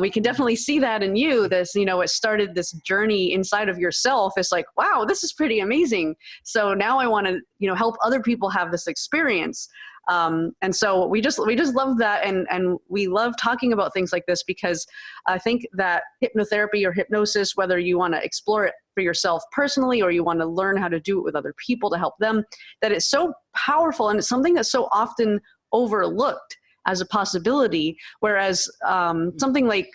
we can definitely see that in you. This, it started this journey inside of yourself. It's like, wow, this is pretty amazing. So now I want to, help other people have this experience. And so we just love that. And we love talking about things like this because I think that hypnotherapy or hypnosis, whether you want to explore it for yourself personally, or you want to learn how to do it with other people to help them, that it's so powerful. And it's something that's so often overlooked as a possibility. Whereas something like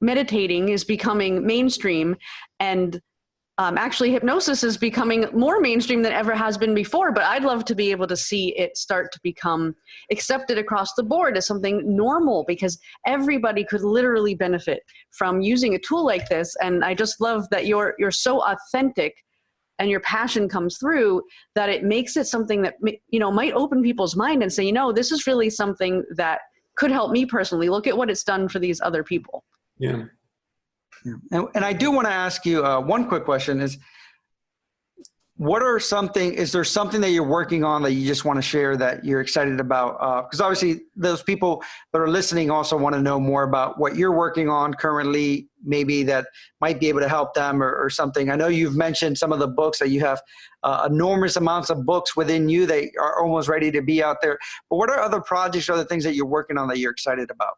meditating is becoming mainstream, and actually hypnosis is becoming more mainstream than ever has been before. But I'd love to be able to see it start to become accepted across the board as something normal, because everybody could literally benefit from using a tool like this. And I just love that you're so authentic and your passion comes through, that it makes it something that, might open people's mind and say, this is really something that could help me personally. Look at what it's done for these other people. Yeah. And I do want to ask you one quick question is, is there something that you're working on that you just want to share that you're excited about? Because obviously those people that are listening also want to know more about what you're working on currently, maybe that might be able to help them or something. I know you've mentioned some of the books that you have, enormous amounts of books within you that are almost ready to be out there. But what are other projects or other things that you're working on that you're excited about?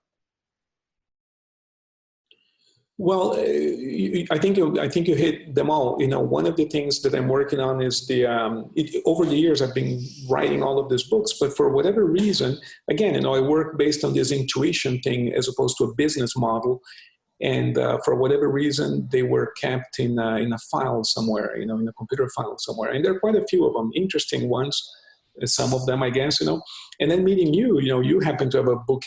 Well, I think you hit them all. One of the things that I'm working on is over the years I've been writing all of these books, but for whatever reason, again, I work based on this intuition thing as opposed to a business model, and for whatever reason they were kept in a file somewhere, in a computer file somewhere, and there are quite a few of them, interesting ones, some of them, I guess, And then meeting you, you happen to have a book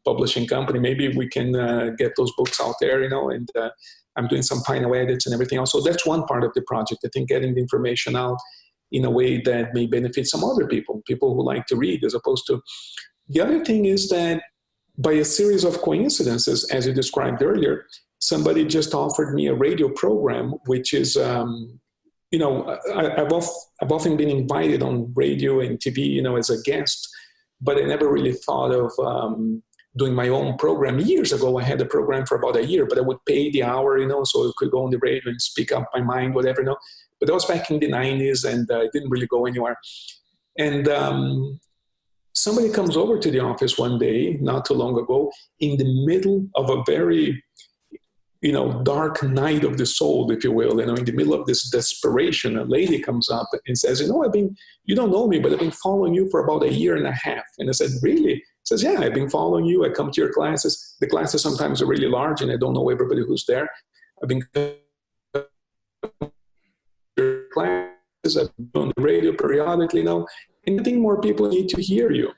publishing company. Maybe we can get those books out there, and I'm doing some final edits and everything else. So that's one part of the project. I think getting the information out in a way that may benefit some other people who like to read, as opposed to. The other thing is that by a series of coincidences, as you described earlier, somebody just offered me a radio program, which is, I've often been invited on radio and TV, as a guest, but I never really thought of doing my own program. Years ago, I had a program for about a year, but I would pay the hour, so I could go on the radio and speak up my mind, whatever, But that was back in the 90s, and it didn't really go anywhere. And somebody comes over to the office one day, not too long ago, in the middle of a very, dark night of the soul, if you will, in the middle of this desperation. A lady comes up and says, you don't know me, but I've been following you for about a year and a half. And I said, really? Says, yeah, I've been following you. I come to your classes. The classes sometimes are really large, and I don't know everybody who's there. I've been your classes. I've been on the radio periodically now, and I think more people need to hear you.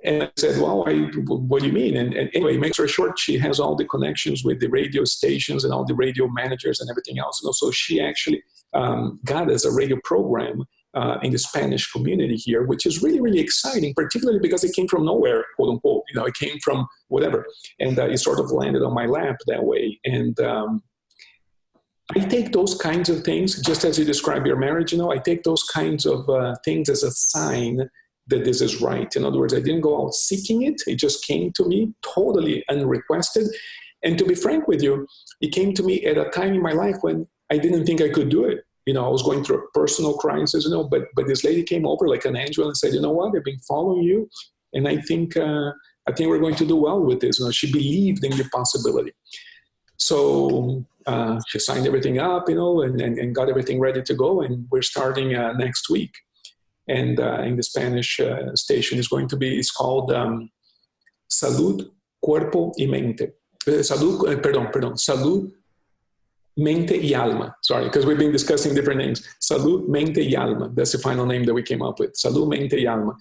And I said, well, what do you mean? And anyway, make sure short, she has all the connections with the radio stations and all the radio managers and everything else. So she actually got us a radio program in the Spanish community here, which is really, really exciting, particularly because it came from nowhere, quote unquote. It came from whatever. And it sort of landed on my lap that way. And I take those kinds of things, just as you describe your marriage, I take those kinds of things as a sign that this is right. In other words, I didn't go out seeking it. It just came to me totally unrequested. And to be frank with you, it came to me at a time in my life when I didn't think I could do it. I was going through a personal crisis, but this lady came over like an angel and said, you know what, I've been following you, and I think we're going to do well with this. She believed in the possibility. So she signed everything up, and got everything ready to go, and we're starting next week. And in the Spanish station it's called Salud, Cuerpo y Mente. Salud, Mente y Alma. Sorry, because we've been discussing different names. Salud, Mente y Alma. That's the final name that we came up with. Salud, Mente y Alma.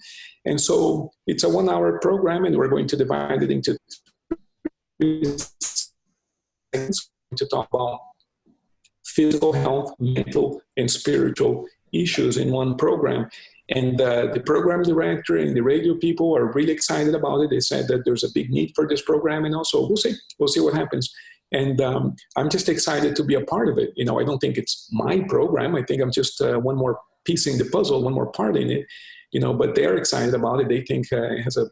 And so it's a 1-hour program, and we're going to divide it into 3 segments to talk about physical health, mental, and spiritual issues in one program. And the program director and the radio people are really excited about it. They said that there's a big need for this program, and also we'll see what happens. And I'm just excited to be a part of it. I don't think it's my program. I think I'm just one more piece in the puzzle, one more part in it, but they're excited about it. They think it has a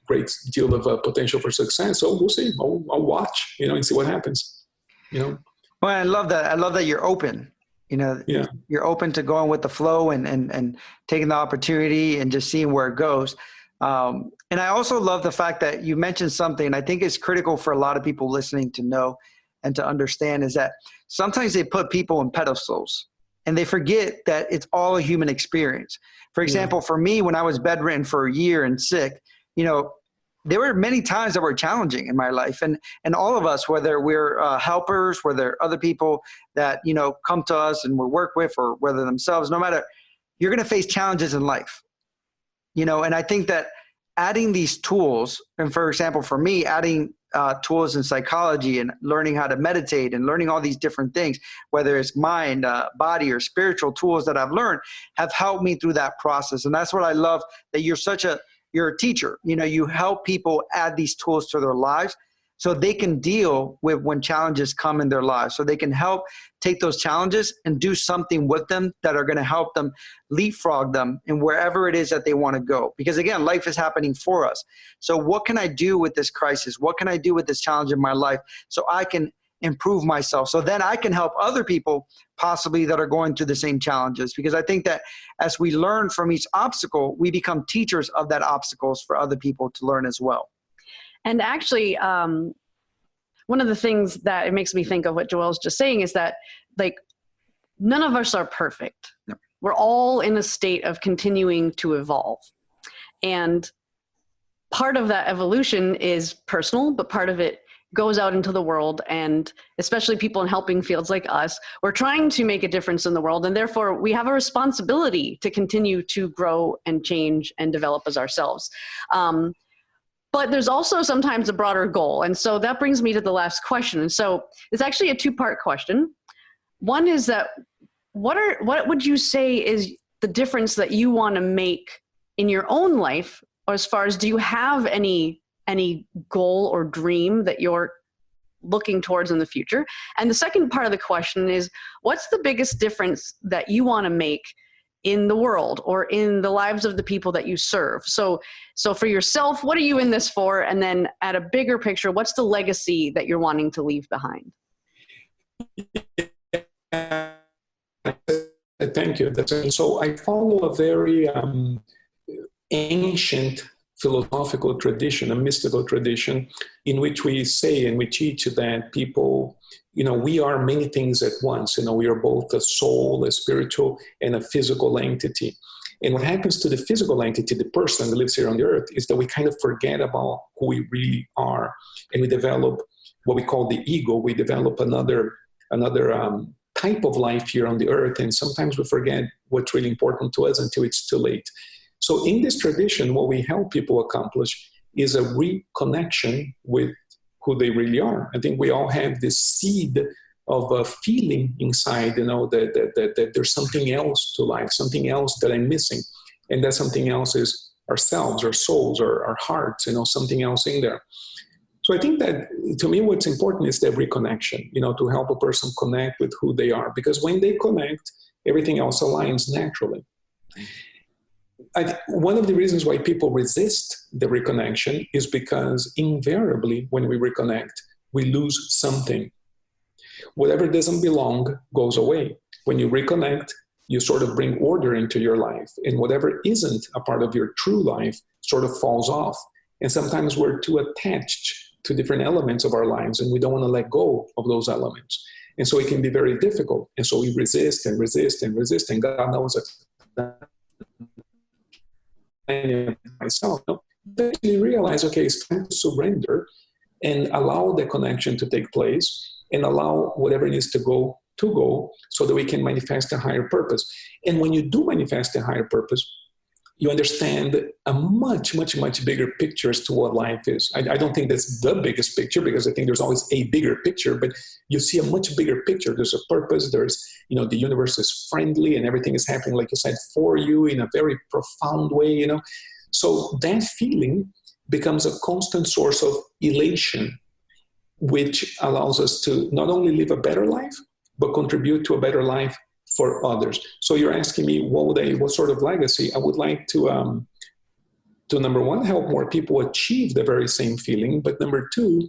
great deal of potential for success. So we'll see. I'll watch, and see what happens, Well, I love that. I love that you're open. Yeah. You're open to going with the flow and taking the opportunity and just seeing where it goes. And I also love the fact that you mentioned something I think is critical for a lot of people listening to know and to understand, is that sometimes they put people in pedestals and they forget that it's all a human experience. For example, for me, when I was bedridden for a year and sick, there were many times that were challenging in my life. And all of us, whether we're helpers, whether other people that, come to us and we work with, or whether themselves, no matter, you're going to face challenges in life. And I think that adding these tools, and for example, for me, adding tools in psychology and learning how to meditate and learning all these different things, whether it's mind, body, or spiritual tools that I've learned, have helped me through that process. And that's what I love, that you're a teacher. You help people add these tools to their lives so they can deal with when challenges come in their lives. So they can help take those challenges and do something with them that are going to help them leapfrog them in wherever it is that they want to go. Because again, life is happening for us. So what can I do with this crisis? What can I do with this challenge in my life so I can improve myself? So then I can help other people possibly that are going through the same challenges. Because I think that as we learn from each obstacle, we become teachers of that obstacles for other people to learn as well. And actually, one of the things that it makes me think of what Joel's just saying is that, like, none of us are perfect. No. We're all in a state of continuing to evolve. And part of that evolution is personal, but part of it goes out into the world, and especially people in helping fields like us, we're trying to make a difference in the world, and therefore we have a responsibility to continue to grow and change and develop as ourselves. But there's also sometimes a broader goal. And so that brings me to the last question. And so it's actually a two-part question. One is that what would you say is the difference that you want to make in your own life, or as far as, do you have any goal or dream that you're looking towards in the future? And the second part of the question is, what's the biggest difference that you want to make in the world or in the lives of the people that you serve? So for yourself, what are you in this for? And then at a bigger picture, what's the legacy that you're wanting to leave behind? Thank you. So I follow a very ancient philosophical tradition, a mystical tradition, in which we say and we teach that people, we are many things at once. We are both a soul, a spiritual, and a physical entity. And what happens to the physical entity, the person that lives here on the earth, is that we kind of forget about who we really are. And we develop what we call the ego. We develop another type of life here on the earth. And sometimes we forget what's really important to us until it's too late. So in this tradition, what we help people accomplish is a reconnection with who they really are. I think we all have this seed of a feeling inside, that there's something else to life, something else that I'm missing. And that something else is ourselves, our souls, our hearts, something else in there. So I think that, to me, what's important is the reconnection, to help a person connect with who they are. Because when they connect, everything else aligns naturally. One of the reasons why people resist the reconnection is because invariably when we reconnect, we lose something. Whatever doesn't belong goes away. When you reconnect, you sort of bring order into your life, and whatever isn't a part of your true life sort of falls off. And sometimes we're too attached to different elements of our lives, and we don't want to let go of those elements. And so it can be very difficult. And so we resist and resist and resist, and God knows that myself, eventually realize, okay, it's time to surrender and allow the connection to take place and allow whatever needs to go so that we can manifest a higher purpose. And when you do manifest a higher purpose, you understand a much, much, much bigger picture as to what life is. I don't think that's the biggest picture, because I think there's always a bigger picture, but you see a much bigger picture. There's a purpose. There's, the universe is friendly and everything is happening, like you said, for you in a very profound way, So that feeling becomes a constant source of elation, which allows us to not only live a better life, but contribute to a better life for others. So you're asking me, what sort of legacy? I would like to number one, help more people achieve the very same feeling, but number two,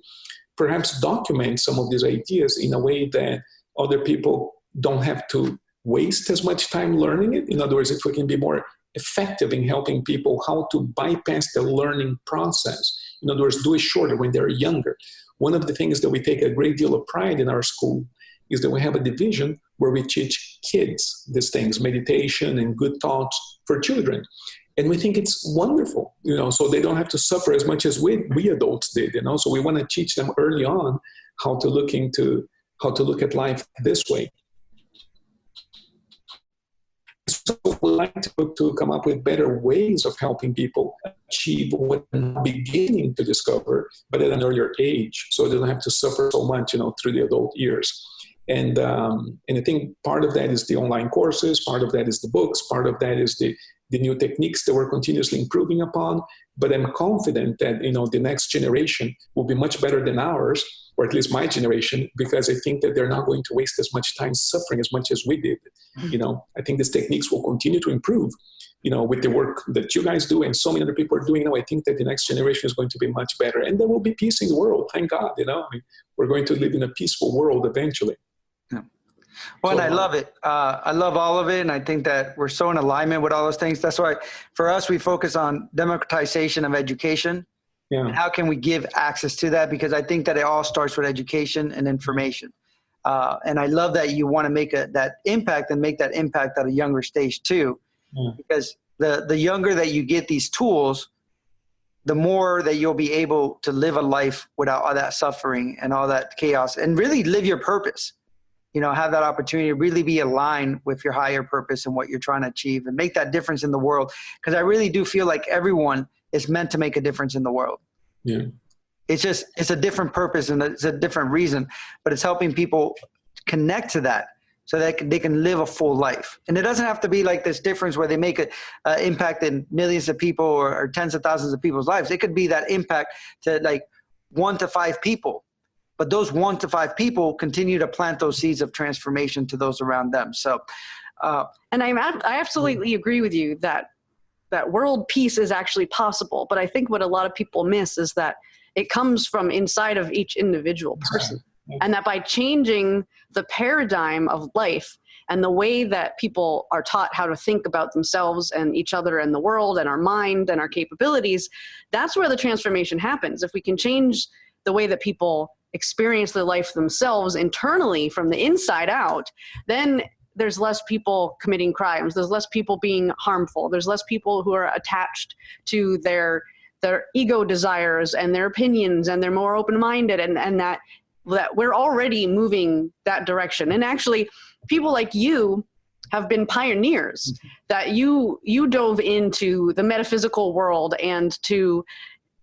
perhaps document some of these ideas in a way that other people don't have to waste as much time learning it. In other words, if we can be more effective in helping people how to bypass the learning process. In other words, do it shorter when they're younger. One of the things that we take a great deal of pride in our school is that we have a division where we teach kids these things, meditation and good thoughts for children. And we think it's wonderful, so they don't have to suffer as much as we adults did, So we want to teach them early on how to look at life this way. So we like to come up with better ways of helping people achieve what they're beginning to discover, but at an earlier age, so they don't have to suffer so much, through the adult years. And I think part of that is the online courses, part of that is the books, part of that is the the new techniques that we're continuously improving upon. But I'm confident that, the next generation will be much better than ours, or at least my generation, because I think that they're not going to waste as much time suffering as much as we did. I think these techniques will continue to improve, with the work that you guys do and so many other people are doing now. I think that the next generation is going to be much better, and there will be peace in the world. Thank God, we're going to live in a peaceful world eventually. Yeah. Well, and I love it. I love all of it. And I think that we're so in alignment with all those things. That's why for us, we focus on democratization of education. Yeah. And how can we give access to that? Because I think that it all starts with education and information. And I love that you want to make that impact and make that impact at a younger stage too. Yeah. Because the younger that you get these tools, the more that you'll be able to live a life without all that suffering and all that chaos, and really live your purpose. Have that opportunity to really be aligned with your higher purpose and what you're trying to achieve and make that difference in the world. Because I really do feel like everyone is meant to make a difference in the world. Yeah. It's a different purpose and it's a different reason, but it's helping people connect to that so that they can live a full life. And it doesn't have to be like this difference where they make an impact in millions of people or tens of thousands of people's lives. It could be that impact to like 1 to 5 people. But those 1 to 5 people continue to plant those seeds of transformation to those around them. So, and I absolutely agree with you that world peace is actually possible. But I think what a lot of people miss is that it comes from inside of each individual person. And that by changing the paradigm of life and the way that people are taught how to think about themselves and each other and the world and our mind and our capabilities, that's where the transformation happens. If we can change the way that people experience their life themselves internally from the inside out, then there's less people committing crimes. There's less people being harmful. There's less people who are attached to their ego desires and their opinions, and they're more open-minded, and that we're already moving that direction. And actually, people like you have been pioneers, that you dove into the metaphysical world and to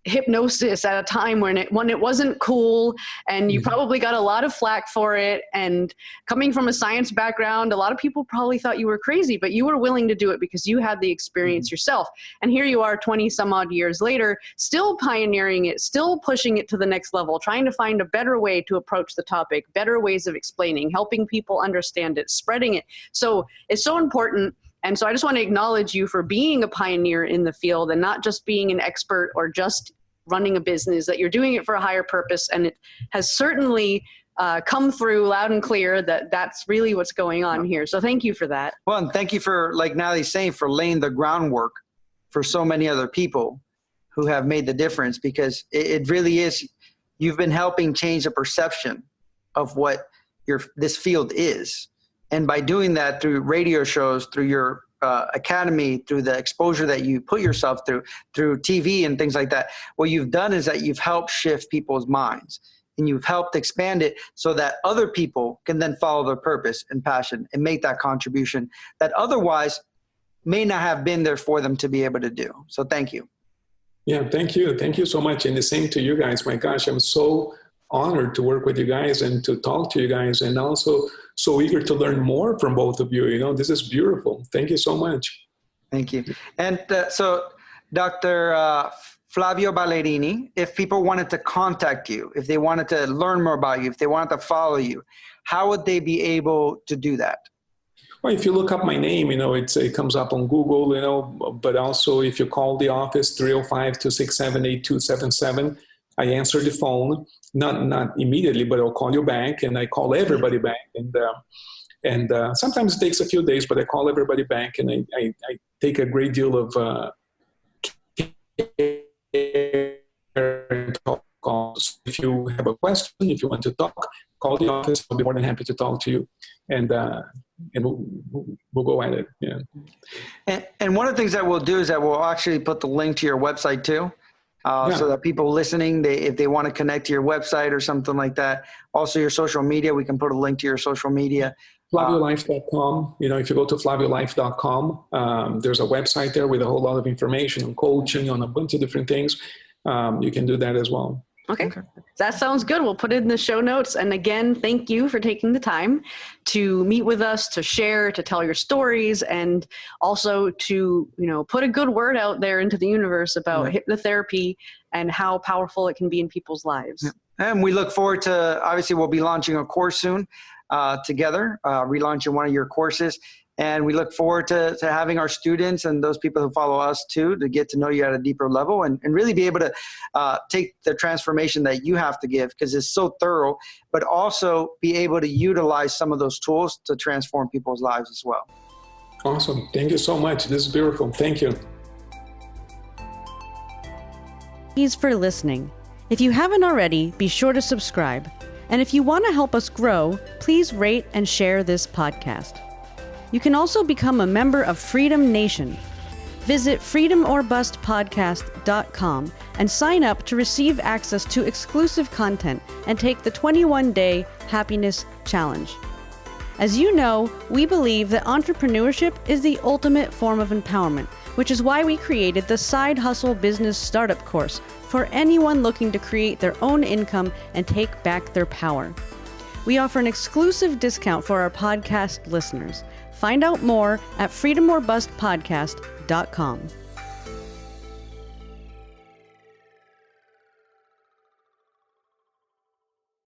hypnosis at a time when it wasn't cool, and you probably got a lot of flack for it. And coming from a science background, a lot of people probably thought you were crazy, but you were willing to do it because you had the experience yourself. And here you are 20 some odd years later, still pioneering it, still pushing it to the next level, trying to find a better way to approach the topic, better ways of explaining, helping people understand it, spreading it. So it's so important. And so I just want to acknowledge you for being a pioneer in the field and not just being an expert or just running a business, that you're doing it for a higher purpose. And it has certainly come through loud and clear that that's really what's going on here. So thank you for that. Well, and thank you for, like Natalie's saying, for laying the groundwork for so many other people who have made the difference, because it really is, you've been helping change the perception of what this field is. And by doing that through radio shows, through your academy, through the exposure that you put yourself through TV and things like that, what you've done is that you've helped shift people's minds, and you've helped expand it so that other people can then follow their purpose and passion and make that contribution that otherwise may not have been there for them to be able to do. So thank you. Yeah, thank you. Thank you so much. And the same to you guys. My gosh, I'm so honored to work with you guys and to talk to you guys, and also so eager to learn more from both of you. This is beautiful. Thank you so much. Thank you. And so Dr. Flavio Ballerini, if people wanted to contact you, if they wanted to learn more about you, if they wanted to follow you, how would they be able to do that? Well, if you look up my name, it comes up on Google, but also if you call the office, 305-267-8277, I answer the phone, not immediately, but I'll call you back, and I call everybody back. And sometimes it takes a few days, but I call everybody back, and I take a great deal of care and calls. If you have a question, if you want to talk, call the office. I'll be more than happy to talk to you, and we'll go at it. Yeah. And one of the things that we'll do is that we'll actually put the link to your website too. So that people listening, if they want to connect to your website or something like that, also your social media, we can put a link to your social media. FlavioLife.com. If you go to FlavioLife.com, there's a website there with a whole lot of information on coaching, on a bunch of different things. You can do that as well. Okay. That sounds good. We'll put it in the show notes. And again, thank you for taking the time to meet with us, to share, to tell your stories, and also to, put a good word out there into the universe about hypnotherapy and how powerful it can be in people's lives. Yeah. And we look forward to, obviously, we'll be launching a course soon together, relaunching one of your courses. And we look forward to having our students and those people who follow us too, to get to know you at a deeper level and really be able to take the transformation that you have to give, because it's so thorough, but also be able to utilize some of those tools to transform people's lives as well. Awesome. Thank you so much. This is beautiful. Thank you. Thanks for listening. If you haven't already, be sure to subscribe. And if you want to help us grow, please rate and share this podcast. You can also become a member of Freedom Nation. Visit freedomorbustpodcast.com and sign up to receive access to exclusive content and take the 21-day happiness challenge. As you know, we believe that entrepreneurship is the ultimate form of empowerment, which is why we created the Side Hustle Business Startup course for anyone looking to create their own income and take back their power. We offer an exclusive discount for our podcast listeners. Find out more at freedomorbustpodcast.com.